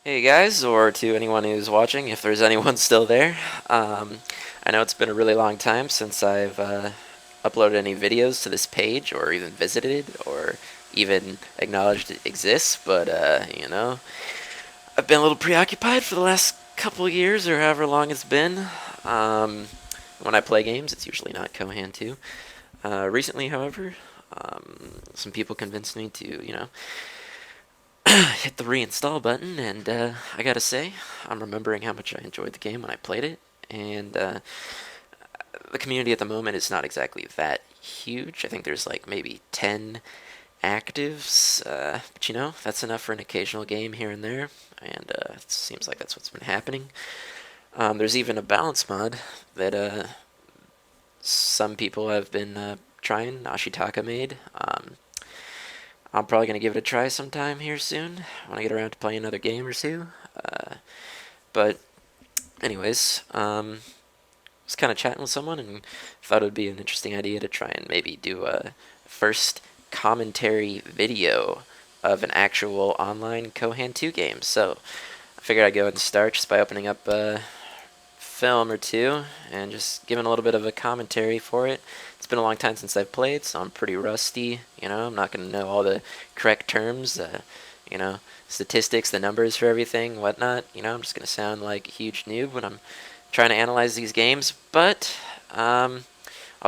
Hey guys, or to anyone who's watching, if there's anyone still there. Um, I know it's been a really long time since I've uploaded any videos to this page, or even visited, or even acknowledged it exists, but I've been a little preoccupied for the last couple years, or however long it's been. Um, when I play games, it's usually not Kohan 2. Recently, however, some people convinced me to, hit the reinstall button, and I gotta say, I'm remembering how much I enjoyed the game when I played it, and the community at the moment is not exactly that huge. I think there's like maybe 10 actives, but that's enough for an occasional game here and there, and it seems like that's what's been happening. There's even a balance mod that some people have been trying, Ashitaka made. I'm probably going to give it a try sometime here soon when I get around to playing another game or two. But, anyways, was kind of chatting with someone and thought it would be an interesting idea to try and maybe do a first commentary video of an actual online Kohan 2 game. So, I figured I'd go ahead and start just by opening up film or two and just giving a little bit of a commentary for it. It's been a long time since I've played, so I'm pretty rusty. I'm not going to know all the correct terms, statistics, the numbers for everything, whatnot. I'm just going to sound like a huge noob when I'm trying to analyze these games, but I'll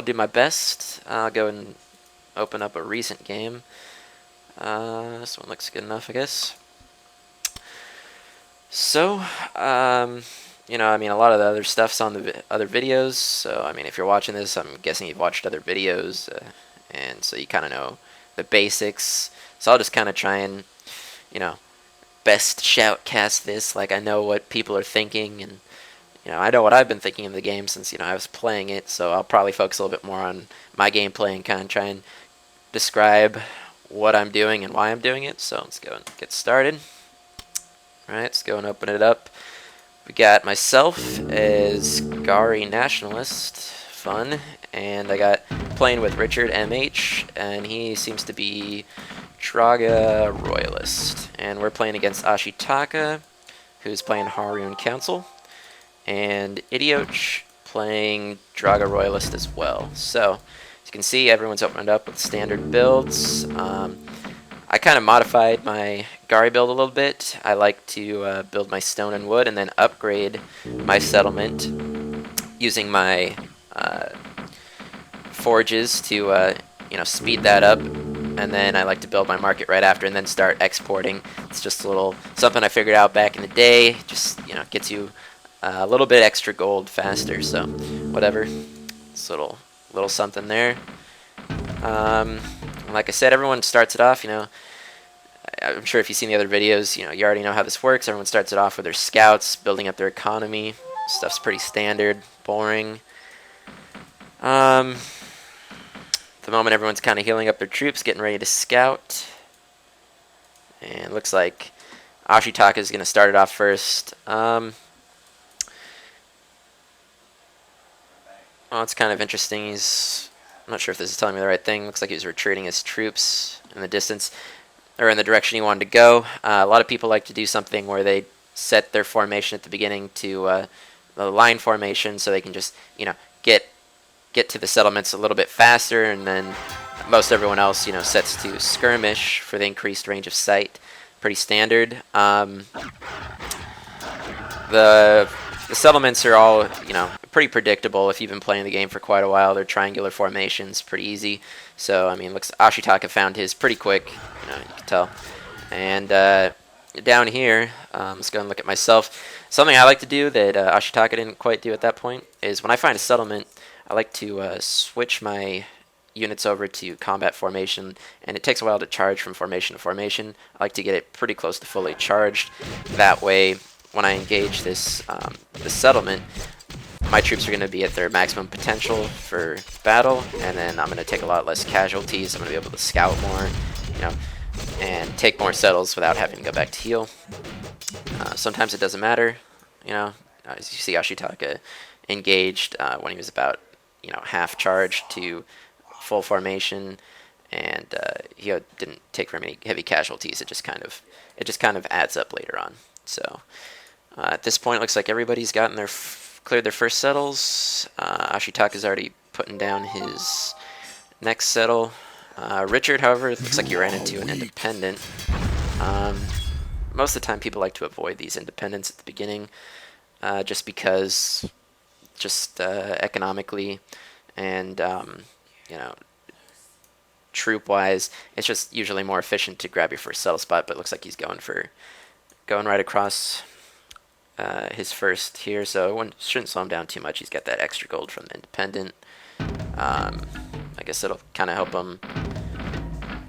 do my best. I'll go and open up a recent game. This one looks good enough, I guess. So, a lot of the other stuff's on the other videos. So, if you're watching this, I'm guessing you've watched other videos, and so you kind of know the basics. So I'll just kind of try and, you know, best shoutcast this. Like I know what people are thinking, and I know what I've been thinking of the game since I was playing it. So I'll probably focus a little bit more on my gameplay and kind of try and describe what I'm doing and why I'm doing it. So let's go and get started. All right, let's go and open it up. We got myself as Gari Nationalist, fun, and I got playing with Richard MH, and he seems to be Draga Royalist. And we're playing against Ashitaka, who's playing Haroon Council, and Idioch playing Draga Royalist as well. So, as you can see, everyone's opened up with standard builds. I kind of modified my Gari build a little bit. I like to build my stone and wood and then upgrade my settlement using my forges to speed that up. And then I like to build my market right after and then start exporting. It's just a little something I figured out back in the day. Just gets you a little bit extra gold faster. So whatever. It's a little something there. Like I said, everyone starts it off, I'm sure if you've seen the other videos, you already know how this works. Everyone starts it off with their scouts, building up their economy. Stuff's pretty standard, boring. At the moment, everyone's kind of healing up their troops, getting ready to scout. And looks like Ashitaka is going to start it off first. Well, it's kind of interesting. I'm not sure if this is telling me the right thing. Looks like he was retreating his troops in the distance, or in the direction he wanted to go. A lot of people like to do something where they set their formation at the beginning to the line formation, so they can just get to the settlements a little bit faster, and then most everyone else sets to skirmish for the increased range of sight. Pretty standard. The settlements are all, pretty predictable if you've been playing the game for quite a while. They're triangular formations, pretty easy. So, looks Ashitaka found his pretty quick, you can tell. And down here, let's go and look at myself. Something I like to do that Ashitaka didn't quite do at that point is when I find a settlement, I like to switch my units over to combat formation, and it takes a while to charge from formation to formation. I like to get it pretty close to fully charged. That way, when I engage this settlement, my troops are going to be at their maximum potential for battle, and then I'm going to take a lot less casualties. I'm going to be able to scout more, and take more settles without having to go back to heal. Sometimes it doesn't matter, as you see Ashitaka engaged when he was about, half charged to full formation, and he didn't take very many heavy casualties. It just kind of adds up later on. So at this point, it looks like everybody's gotten cleared their first settles. Ashitaka's already putting down his next settle. Richard, however, looks like he ran into an independent. Most of the time, people like to avoid these independents at the beginning, just because, economically, and you know, troop-wise, it's just usually more efficient to grab your first settle spot. But it looks like he's going right across his first here, so one shouldn't slow him down too much. He's got that extra gold from the independent. I guess it'll kind of help him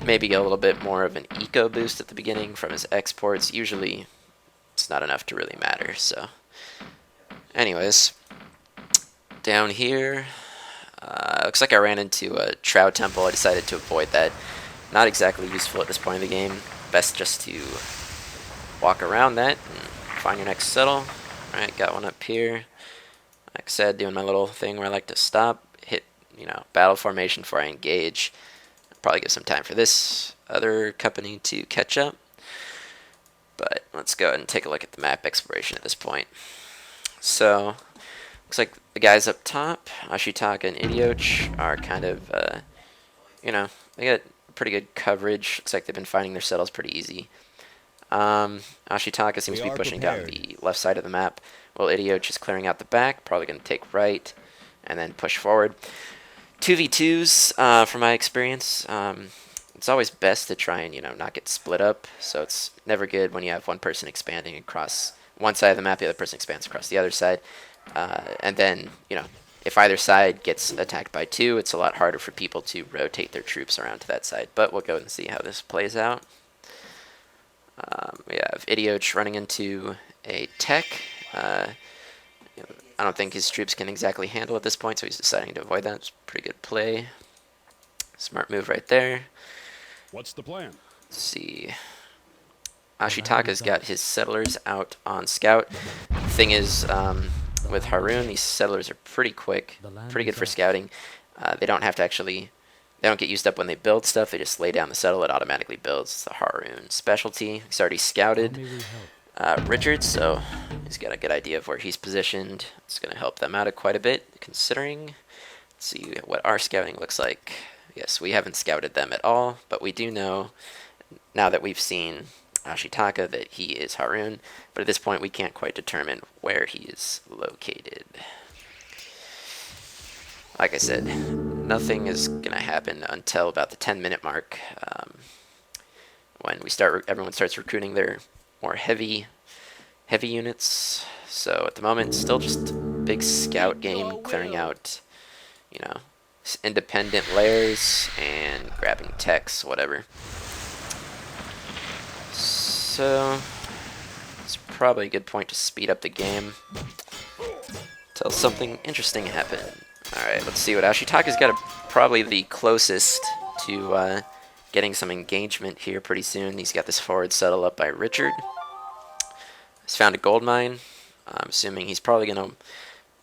maybe get a little bit more of an eco boost at the beginning from his exports. Usually it's not enough to really matter. So anyways, down here, looks like I ran into a Trow Temple. I decided to avoid that. Not exactly useful at this point in the game. Best just to walk around that and find your next settle. Alright, got one up here. Like I said, doing my little thing where I like to stop, hit, battle formation before I engage. Probably give some time for this other company to catch up. But let's go ahead and take a look at the map exploration at this point. So, looks like the guys up top, Ashitaka and Idioch, are kind of, they got pretty good coverage. Looks like they've been finding their settles pretty easy. Ashitaka seems to be pushing down the left side of the map, while Idioch is clearing out the back, probably going to take right, and then push forward. 2v2s, from my experience, it's always best to try and, not get split up, so it's never good when you have one person expanding across one side of the map, the other person expands across the other side, and then, if either side gets attacked by two, it's a lot harder for people to rotate their troops around to that side, but we'll go and see how this plays out. We have Idioch running into a tech. I don't think his troops can exactly handle at this point, so he's deciding to avoid that. It's a pretty good play. Smart move right there. What's the plan? Let's see. Ashitaka's got his settlers out on scout. The thing is, with Haroon, these settlers are pretty quick, pretty good for scouting. They don't have to actually... They don't get used up when they build stuff. They just lay down the settle. It automatically builds. It's the Haroon specialty. He's already scouted Richard, so he's got a good idea of where he's positioned. It's going to help them out quite a bit, considering. Let's see what our scouting looks like. Yes, we haven't scouted them at all, but we do know, now that we've seen Ashitaka, that he is Haroon. But at this point, we can't quite determine where he is located. Like I said, nothing is going to happen until about the 10-minute mark, when everyone starts recruiting their more heavy units. So at the moment, still just big scout game, clearing out, independent layers and grabbing techs, whatever. So it's probably a good point to speed up the game until something interesting happens. Alright, let's see what Ashitaka's got probably the closest to getting some engagement here pretty soon. He's got this forward settle up by Richard. He's found a gold mine. I'm assuming he's probably going to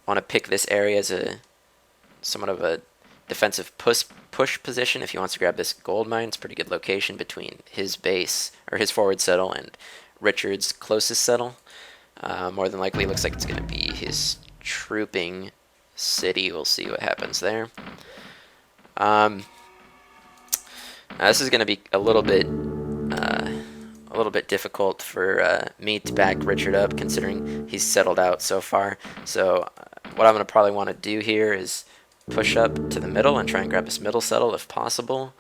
want to pick this area as somewhat of a defensive push position if he wants to grab this gold mine. It's a pretty good location between his base, or his forward settle, and Richard's closest settle. More than likely, it looks like it's going to be his trooping city. We'll see what happens there. This is going to be a little bit difficult for me to back Richard up, considering he's settled out so far. So what I'm going to probably want to do here is push up to the middle and try and grab this middle settle if possible.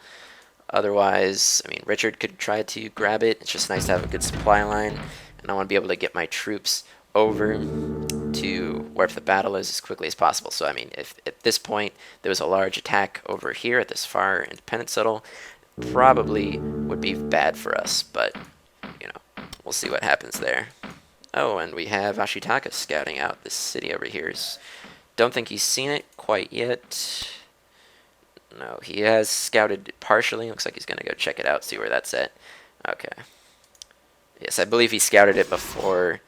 Otherwise, I mean, Richard could try to grab it. It's just nice to have a good supply line, and I want to be able to get my troops over to wherever the battle is as quickly as possible. So, I mean, if at this point there was a large attack over here at this far independent settle, probably would be bad for us, but, we'll see what happens there. Oh, and we have Ashitaka scouting out this city over here. Don't think he's seen it quite yet. No, he has scouted partially. Looks like he's going to go check it out, see where that's at. Okay. Yes, I believe he scouted it before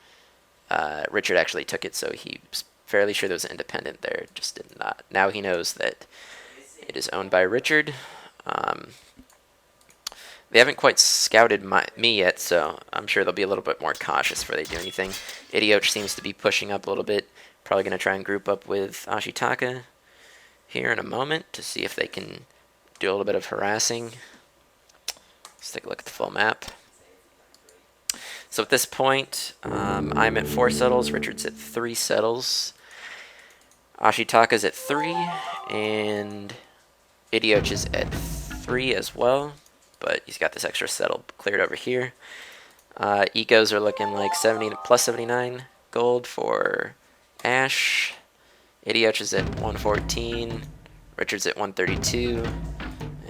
Richard actually took it, so he's fairly sure there was an independent there. Just did not. Now he knows that it is owned by Richard. They haven't quite scouted me yet, so I'm sure they'll be a little bit more cautious before they do anything. Idioch seems to be pushing up a little bit. Probably going to try and group up with Ashitaka here in a moment to see if they can do a little bit of harassing. Let's take a look at the full map. So at this point, I'm at 4 settles, Richard's at 3 settles, Ashitaka's at 3, and Idioch is at 3 as well, but he's got this extra settle cleared over here. Ecos are looking like 70 plus 79 gold for Ash. Idioch is at 114, Richard's at 132,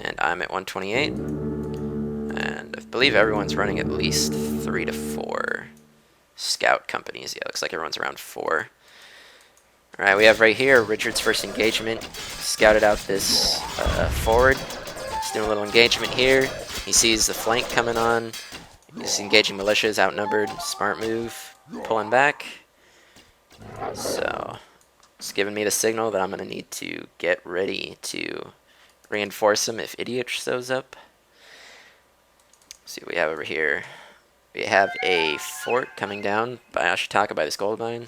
and I'm at 128. And I believe everyone's running at least 3 to 4 scout companies. Yeah, looks like everyone's around 4. Alright, we have right here Richard's first engagement. Scouted out this forward. He's doing a little engagement here. He sees the flank coming on. He's engaging militias, outnumbered. Smart move. Pulling back. So, it's giving me the signal that I'm going to need to get ready to reinforce him if Idioch shows up. See what we have over here. We have a fort coming down by Ashitaka by this gold mine.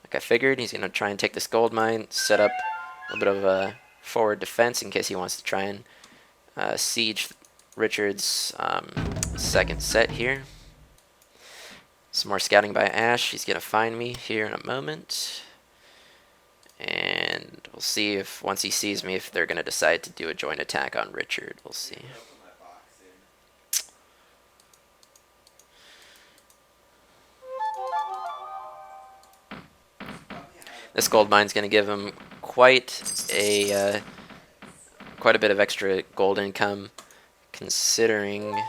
Like I figured, he's going to try and take this gold mine, set up a little bit of a forward defense in case he wants to try and siege Richard's second set here. Some more scouting by Ash. He's going to find me here in a moment. And we'll see if, once he sees me, if they're going to decide to do a joint attack on Richard. We'll see. This gold mine's going to give him quite a bit of extra gold income, considering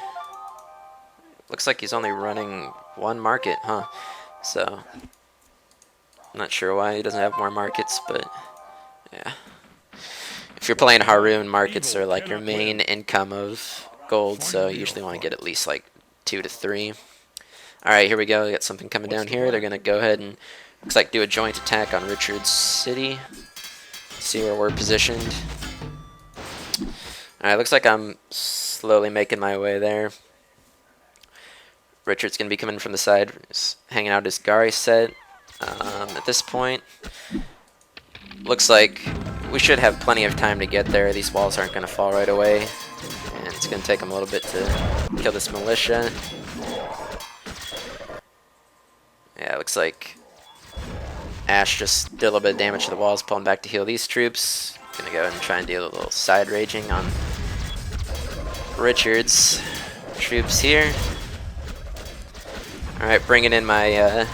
looks like he's only running 1 market, huh? So I'm not sure why he doesn't have more markets, but yeah. If you're playing Haroon, markets are like your main income of gold, so you usually want to get at least like 2 to 3. All right, here we go. We got something coming down here. They're going to go ahead and looks like do a joint attack on Richard's city. See where we're positioned. Alright, looks like I'm slowly making my way there. Richard's going to be coming from the side, just hanging out his Gari set. At this point, looks like we should have plenty of time to get there. These walls aren't going to fall right away. And it's going to take him a little bit to kill this militia. Yeah, it looks like Ash just did a little bit of damage to the walls, pulling back to heal these troops. Gonna go ahead and try and do a little side raging on Richard's troops here. Alright, bringing in my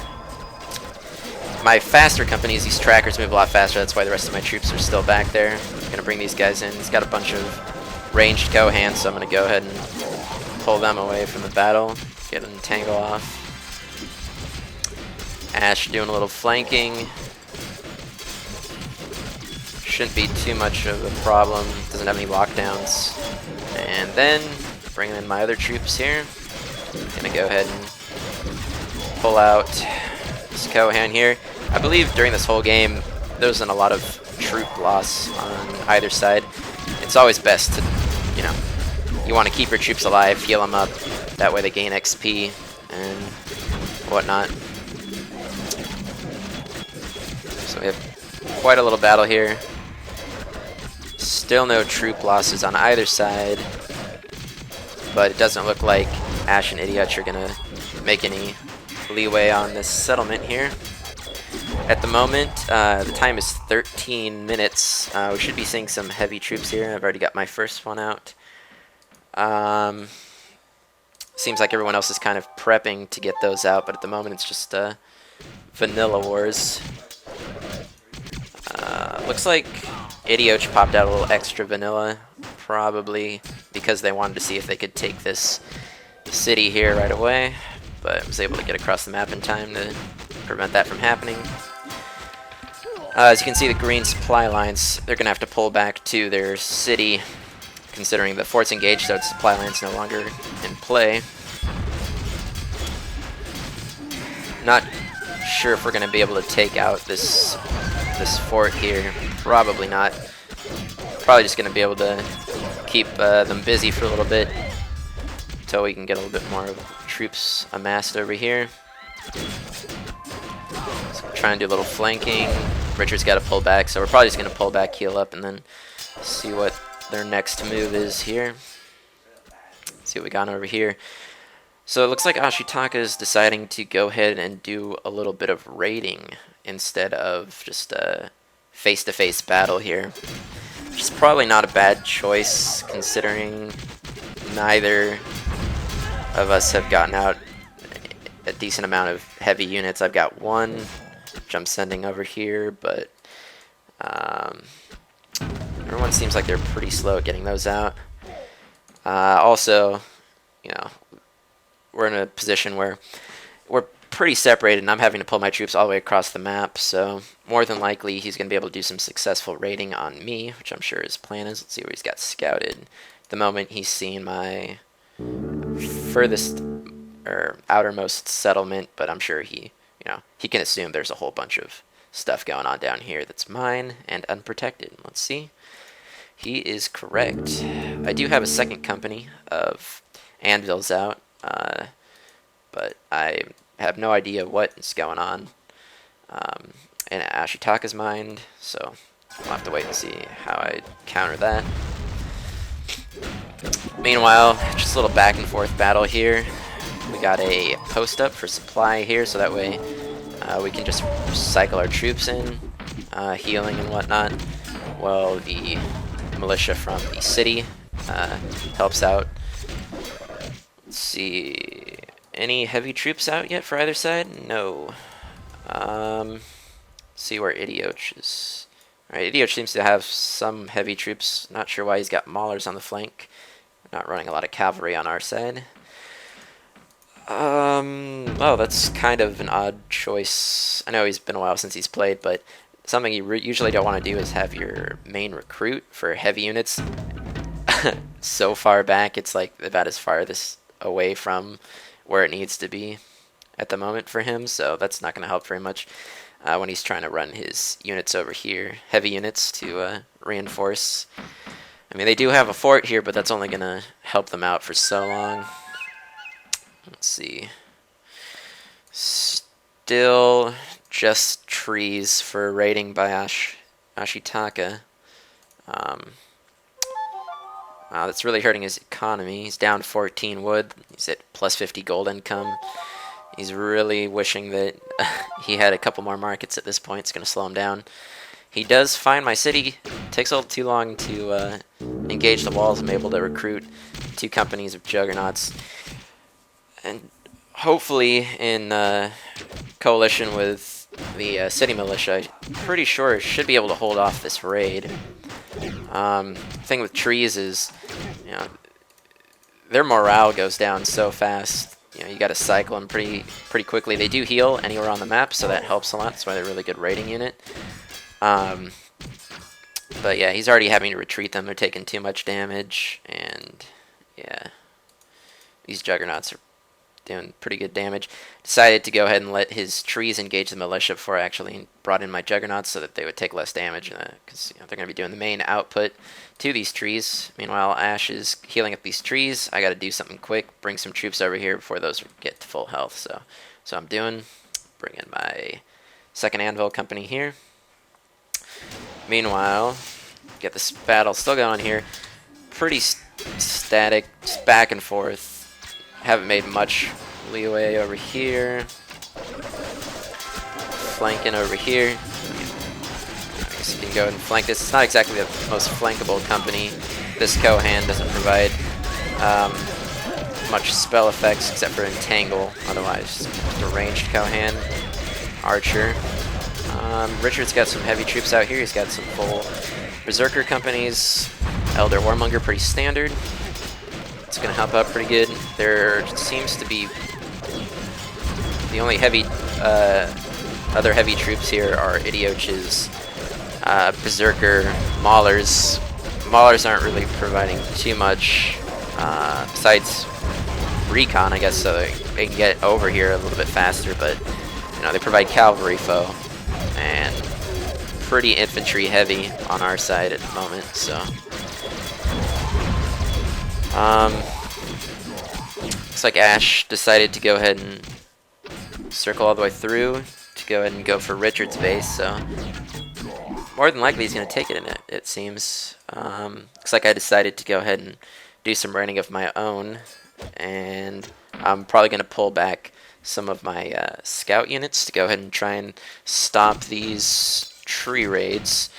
my faster companies. These trackers move a lot faster, that's why the rest of my troops are still back there. Gonna bring these guys in. He's got a bunch of ranged Kohan, so I'm gonna go ahead and pull them away from the battle. Get an tangle off. Ash doing a little flanking. Shouldn't be too much of a problem. Doesn't have any lockdowns. And then bringing in my other troops here. Gonna go ahead and pull out this Kohan here. I believe during this whole game there wasn't a lot of troop loss on either side. It's always best to, you know, you want to keep your troops alive, heal them up. That way they gain XP and whatnot. So we have quite a little battle here. Still no troop losses on either side, but it doesn't look like Ash and Idioch are going to make any leeway on this settlement here. At the moment, the time is 13 minutes. We should be seeing some heavy troops here. I've already got my first one out. Seems like everyone else is kind of prepping to get those out, but at the moment it's just vanilla wars. Looks like Idioch popped out a little extra vanilla, probably because they wanted to see if they could take this city here right away, but was able to get across the map in time to prevent that from happening. As you can see, the green supply lines, they're going to have to pull back to their city, considering the fort's engaged, so its supply line's no longer in play. Not sure if we're going to be able to take out this fort here. Probably not. Probably just going to be able to keep them busy for a little bit. until we can get a little bit more troops amassed over here. So try and do a little flanking. Richard's got to pull back, so we're probably just going to pull back, heal up, and then see what their next move is here. See what we got over here. So it looks like Ashitaka is deciding to go ahead and do a little bit of raiding instead of just a face-to-face battle here. Which is probably not a bad choice, considering neither of us have gotten out a decent amount of heavy units. I've got one, which I'm sending over here, but everyone seems like they're pretty slow at getting those out. Also, you know, we're in a position where we're pretty separated, and I'm having to pull my troops all the way across the map, so more than likely he's going to be able to do some successful raiding on me, which I'm sure his plan is. Let's see where he's got scouted. At the moment, he's seen my furthest or outermost settlement, but I'm sure he can assume there's a whole bunch of stuff going on down here that's mine and unprotected. Let's see. He is correct. I do have a second company of anvils out, but I have no idea what is going on in Ashitaka's mind, so I'll have to wait and see how I counter that. Meanwhile, just a little back and forth battle here. We got a post up for supply here, so that way we can just cycle our troops in, healing and whatnot, while the militia from the city helps out. Let's see, any heavy troops out yet for either side? No. See where Idioch is. Alright, Idioch seems to have some heavy troops. Not sure why he's got maulers on the flank. We're not running a lot of cavalry on our side. Oh, that's kind of an odd choice. I know he's been a while since he's played, but something you usually don't want to do is have your main recruit for heavy units so far back. It's like about as farthest away from where it needs to be at the moment for him, so that's not going to help very much when he's trying to run his units over here, heavy units, to reinforce. I mean, they do have a fort here, but that's only going to help them out for so long. Let's see. Still just trees for raiding by Ashitaka. That's really hurting his economy. He's down 14 wood. He's at plus 50 gold income. He's really wishing that he had a couple more markets at this point. It's going to slow him down. He does find my city. It takes a little too long to engage the walls. I'm able to recruit 2 companies of juggernauts. And hopefully in coalition with the city militia, I'm pretty sure it should be able to hold off this raid. The thing with trees is, their morale goes down so fast. You got to cycle them pretty quickly. They do heal anywhere on the map, so that helps a lot. That's why they're a really good raiding unit. But yeah, he's already having to retreat them. They're taking too much damage, and yeah, these juggernauts are doing pretty good damage. Decided to go ahead and let his trees engage the militia before I actually brought in my juggernauts so that they would take less damage, because they're going to be doing the main output to these trees. Meanwhile, Ash is healing up these trees. I got to do something quick, bring some troops over here before those get to full health. So I'm doing, bring in my second anvil company here. Meanwhile, get this battle still going here. Pretty static, just back and forth. Haven't made much leeway over here. Flanking over here. I guess you can go ahead and flank this. It's not exactly the most flankable company. This Kohan doesn't provide much spell effects except for Entangle. Otherwise, just a ranged Kohan. Archer. Richard's got some heavy troops out here. He's got some full Berserker companies. Elder Warmonger, pretty standard. It's going to help out pretty good. There seems to be the only other heavy troops here are Idioch's Berserker Maulers. Maulers aren't really providing too much besides recon, I guess, so they can get over here a little bit faster, but they provide cavalry foe and pretty infantry heavy on our side at the moment, so Looks like Ash decided to go ahead and circle all the way through to go ahead and go for Richard's base, so more than likely he's going to take it in it seems. Looks like I decided to go ahead and do some raiding of my own, and I'm probably going to pull back some of my scout units to go ahead and try and stop these tree raids.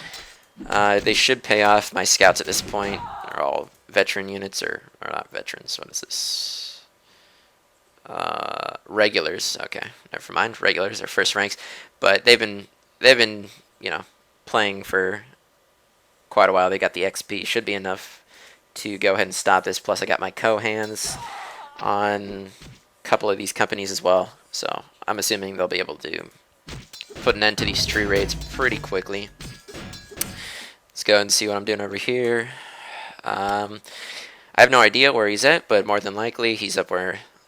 They should pay off. My scouts at this point are all veteran units, or not veterans, what is this? Regulars. Okay, never mind. Regulars are first ranks, but they've been you know, playing for quite a while. They got the XP. Should be enough to go ahead and stop this. Plus, I got my Kohans on a couple of these companies as well, so I'm assuming they'll be able to put an end to these tree raids pretty quickly. Let's go and see what I'm doing over here. I have no idea where he's at, but more than likely he's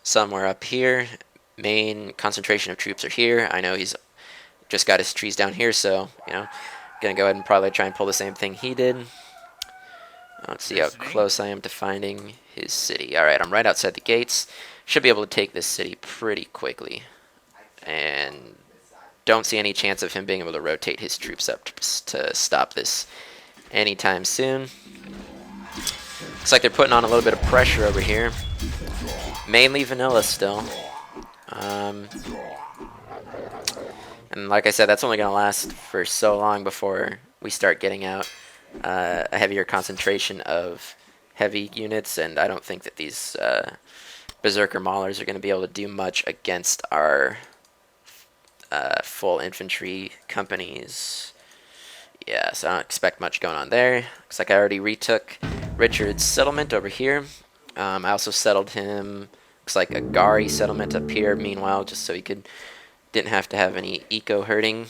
somewhere up here. Main concentration of troops are here. I know he's just got his trees down here, so, you know, gonna go ahead and probably try and pull the same thing he did. Let's see how close I am to finding his city. Alright, I'm right outside the gates. Should be able to take this city pretty quickly. And don't see any chance of him being able to rotate his troops up to stop this anytime soon. Looks like they're putting on a little bit of pressure over here. Mainly vanilla still. And like I said, that's only going to last for so long before we start getting out a heavier concentration of heavy units, and I don't think that these Berserker Maulers are going to be able to do much against our full infantry companies. Yeah, so I don't expect much going on there. Looks like I already retook Richard's settlement over here. I also settled him, looks like a Gari settlement up here, meanwhile, just so he didn't have to have any eco hurting,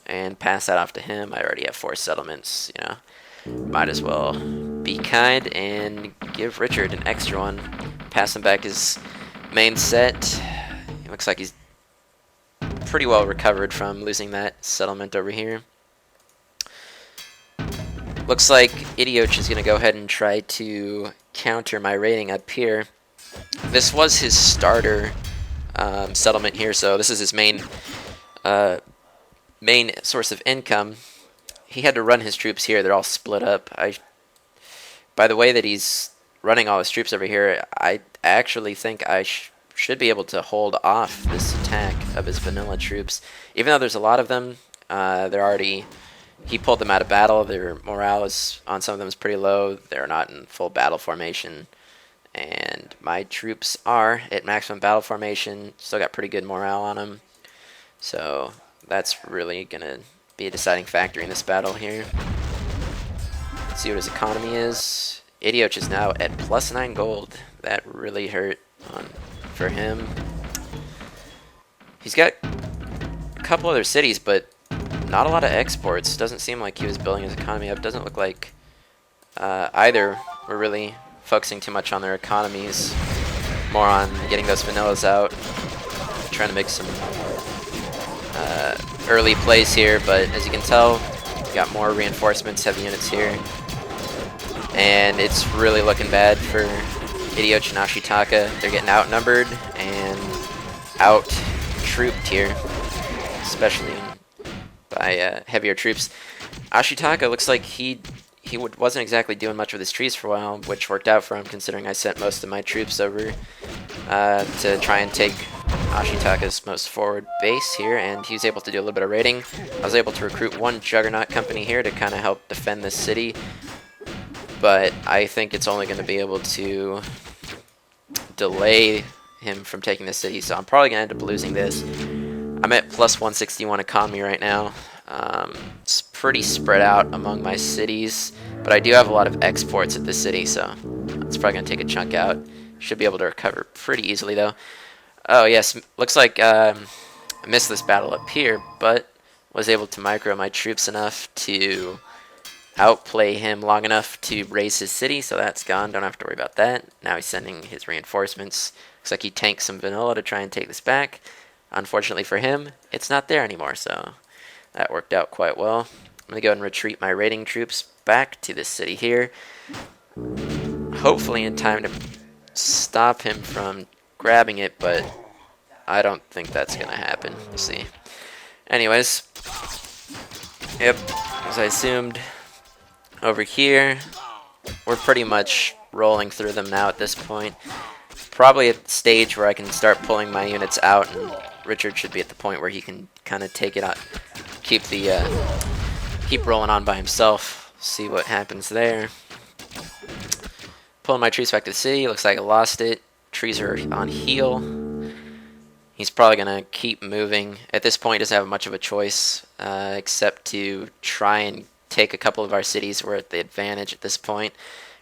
and pass that off to him. I already have 4 settlements, you know. Might as well be kind and give Richard an extra one. Pass him back his main set. It looks like he's pretty well recovered from losing that settlement over here. Looks like Idioch is going to go ahead and try to counter my raiding up here. This was his starter settlement here, so this is his main source of income. He had to run his troops here. They're all split up. By the way that he's running all his troops over here, I actually think I should be able to hold off this attack of his vanilla troops. Even though there's a lot of them, he pulled them out of battle. Their morale on some of them is pretty low. They're not in full battle formation. And my troops are at maximum battle formation. Still got pretty good morale on them. So that's really going to be a deciding factor in this battle here. Let's see what his economy is. Idioch is now at +9 gold. That really hurt for him. He's got a couple other cities, but not a lot of exports. Doesn't seem like he was building his economy up. Doesn't look like either were really focusing too much on their economies. More on getting those vanillas out. Trying to make some early plays here, but as you can tell, we got more reinforcements, heavy units here. And it's really looking bad for Idioch and Ashitaka. They're getting outnumbered and out-trooped here, especially by heavier troops. Ashitaka looks like he wasn't exactly doing much with his trees for a while, which worked out for him considering I sent most of my troops over to try and take Ashitaka's most forward base here, and he was able to do a little bit of raiding. I was able to recruit 1 Juggernaut company here to kind of help defend this city, but I think it's only going to be able to delay him from taking the city, so I'm probably going to end up losing this. I'm at +161 economy right now. It's pretty spread out among my cities, but I do have a lot of exports at this city, so it's probably going to take a chunk out. Should be able to recover pretty easily, though. Oh, yes, looks like I missed this battle up here, but was able to micro my troops enough to outplay him long enough to raise his city, so that's gone. Don't have to worry about that. Now he's sending his reinforcements. Looks like he tanked some vanilla to try and take this back. Unfortunately for him, it's not there anymore, so that worked out quite well. I'm going to go ahead and retreat my raiding troops back to this city here. Hopefully in time to stop him from grabbing it, but I don't think that's going to happen. We'll see. Anyways, yep, as I assumed, over here, we're pretty much rolling through them now at this point. Probably at the stage where I can start pulling my units out, and Richard should be at the point where he can kind of take it out, keep rolling on by himself. See what happens there. Pulling my troops back to the city. Looks like I lost it. Trees are on heal. He's probably going to keep moving. At this point, he doesn't have much of a choice except to try and take a couple of our cities. We're at the advantage at this point.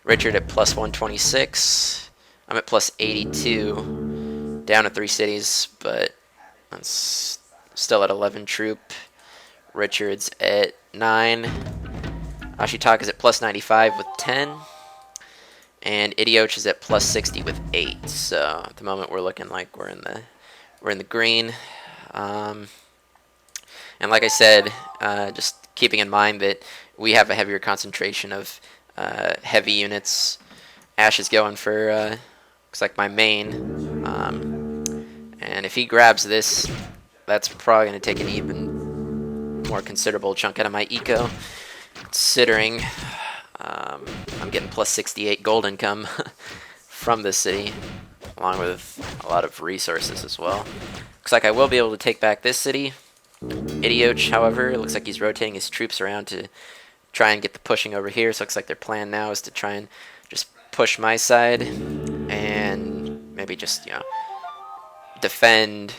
Richard at plus 126. I'm at plus 82. Down to 3 cities, but that's still at 11 troop. Richard's at 9. Ashitaka's at plus 95 with 10. And Idioch is at plus 60 with 8. So at the moment we're looking like we're in the green. And like I said, just keeping in mind that we have a heavier concentration of heavy units. Ash is going for looks like my main. And if he grabs this, that's probably going to take an even more considerable chunk out of my eco. Considering I'm getting plus 68 gold income from this city, along with a lot of resources as well. Looks like I will be able to take back this city. Idioch, however, it looks like he's rotating his troops around to try and get the pushing over here. So it looks like their plan now is to try and just push my side and maybe just, defend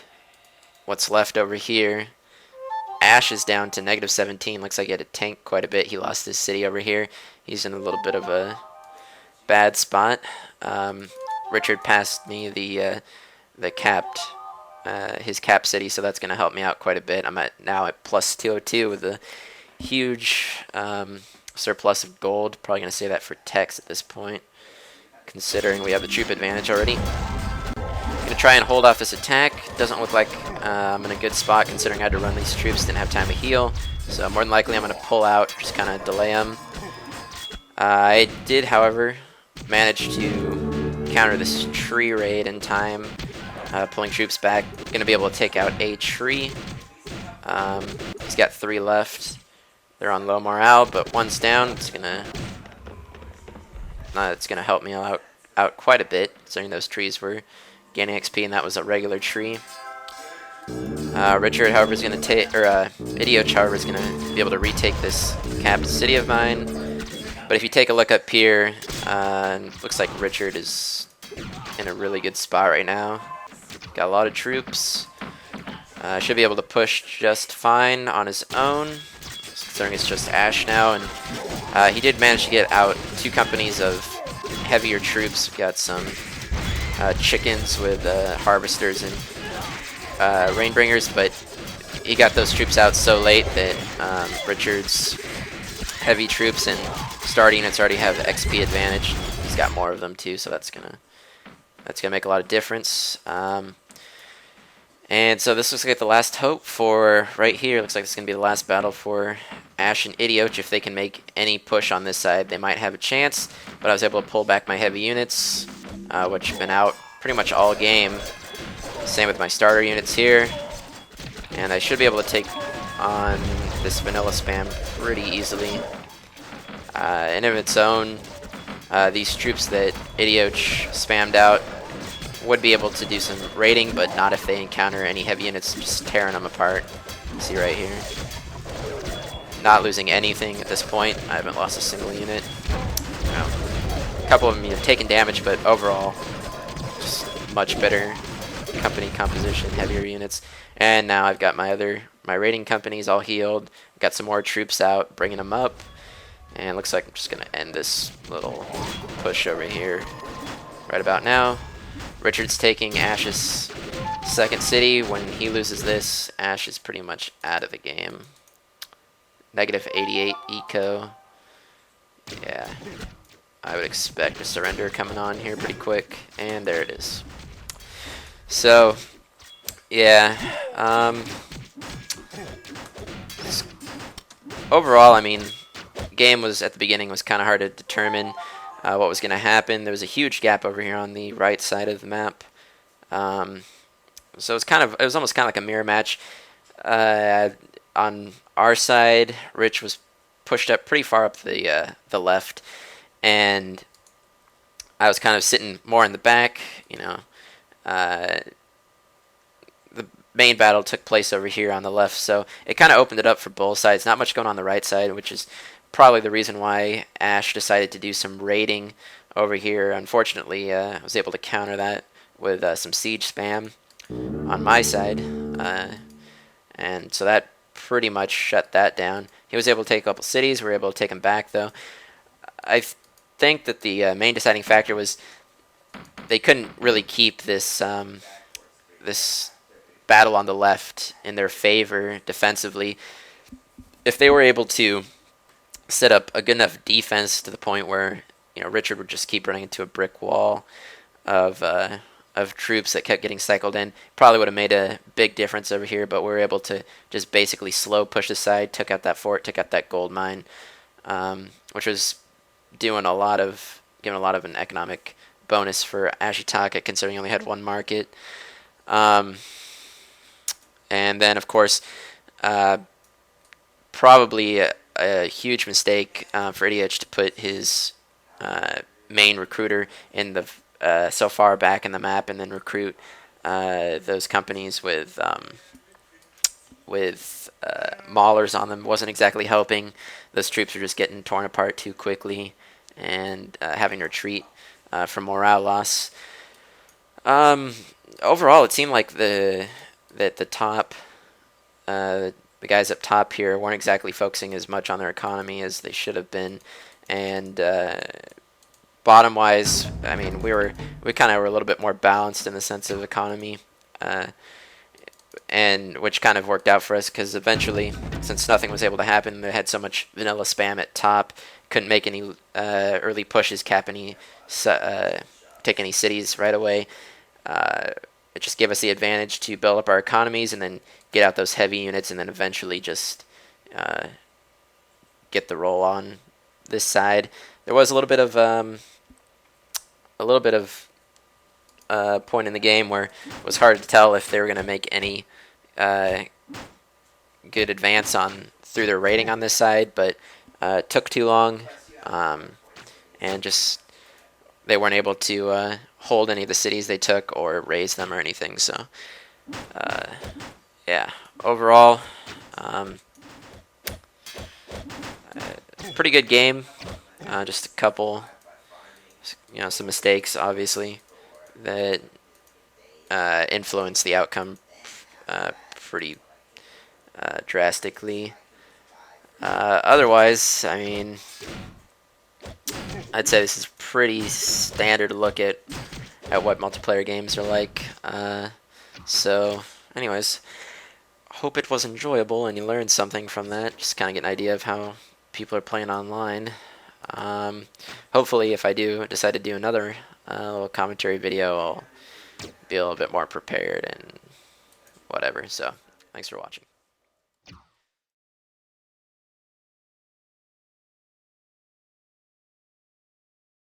what's left over here. Ash is down to negative 17. Looks like he had to tank quite a bit. He lost his city over here. He's in a little bit of a bad spot. Richard passed me the capped his cap city, so that's going to help me out quite a bit. I'm now at plus 202 with a huge surplus of gold. Probably going to say that for techs at this point, considering we have the troop advantage already. I'm going to try and hold off this attack. Doesn't look like I'm in a good spot considering I had to run these troops, didn't have time to heal. So more than likely I'm going to pull out, just kind of delay them. I did, however, manage to counter this tree raid in time, pulling troops back. Going to be able to take out a tree. He's got 3 left. They're on low morale, but one's down. It's gonna help me out quite a bit, considering those trees were gaining XP, and that was a regular tree. Richard, however, is going to take, or Idioch, however, is going to be able to retake this capped city of mine. But if you take a look up here, looks like Richard is in a really good spot right now. Got a lot of troops. Should be able to push just fine on his own, considering it's just Ash now. And he did manage to get out 2 companies of heavier troops. We got some chickens with harvesters and rainbringers, but he got those troops out so late that Richard's heavy troops and star units already have XP advantage. He's got more of them too, so that's gonna make a lot of difference. And so this looks like the last hope for right here. Looks like it's gonna be the last battle for Ash and Idioch. If they can make any push on this side, they might have a chance. But I was able to pull back my heavy units, which have been out pretty much all game. Same with my starter units here. And I should be able to take on this vanilla spam pretty easily. And of its own, these troops that Idioch spammed out would be able to do some raiding, but not if they encounter any heavy units just tearing them apart. See right here. Not losing anything at this point. I haven't lost a single unit. A couple of them have taken damage, but overall, just much better company composition, heavier units. And now I've got my raiding companies all healed. Got some more troops out, bringing them up. And looks like I'm just going to end this little push over here right about now. Richard's taking Ash's second city. When he loses this, Ash is pretty much out of the game. Negative 88 eco. Yeah, I would expect a surrender coming on here pretty quick. And there it is. So, yeah. Overall, I mean, the game was, at the beginning, was kind of hard to determine what was going to happen. There was a huge gap over here on the right side of the map. Um, so it was almost kind of like a mirror match. Uh, on our side, Rich was pushed up pretty far up the left, and I was kind of sitting more in the back. Uh, the main battle took place over here on the left, so it kind of opened it up for both sides. Not much going on the right side, which is probably the reason why Ash decided to do some raiding over here. Unfortunately, I was able to counter that with some siege spam on my side, and so that pretty much shut that down. He was able to take a couple cities. We were able to take him back, though. I think that the main deciding factor was they couldn't really keep this battle on the left in their favor defensively. If they were able to set up a good enough defense to the point where Richard would just keep running into a brick wall of troops that kept getting cycled in, probably would have made a big difference over here. But we were able to just basically slow push aside, took out that fort, took out that gold mine, which was giving a lot of an economic bonus for Ashitaka, considering he only had one market. Um, and then, of course, uh, probably a huge mistake for EDH to put his main recruiter in the so far back in the map, and then recruit those companies with maulers on them wasn't exactly helping. Those troops were just getting torn apart too quickly and having to retreat from morale loss. Um, Overall, it seemed like the top the guys up top here weren't exactly focusing as much on their economy as they should have been, and bottom wise, I mean, we kind of were a little bit more balanced in the sense of economy, uh, and which kind of worked out for us because eventually, since nothing was able to happen, they had so much vanilla spam at top, couldn't make any early pushes, take any cities right away. Uh, it just gave us the advantage to build up our economies and then get out those heavy units, and then eventually just uh, get the roll on this side. There was a little bit of point in the game where it was hard to tell if they were going to make any uh, good advance on through their rating on this side, but it took too long, um, and just they weren't able to hold any of the cities they took or raise them or anything. So uh, yeah, overall, um, pretty good game. Just a couple, some mistakes, obviously, that influenced the outcome pretty drastically. Otherwise, I mean, I'd say this is pretty standard look at what multiplayer games are like. So, anyways, hope it was enjoyable and you learned something from that. Just kind of get an idea of how people are playing online. Hopefully, if I do decide to do another little commentary video, I'll be a little bit more prepared and whatever. So, thanks for watching.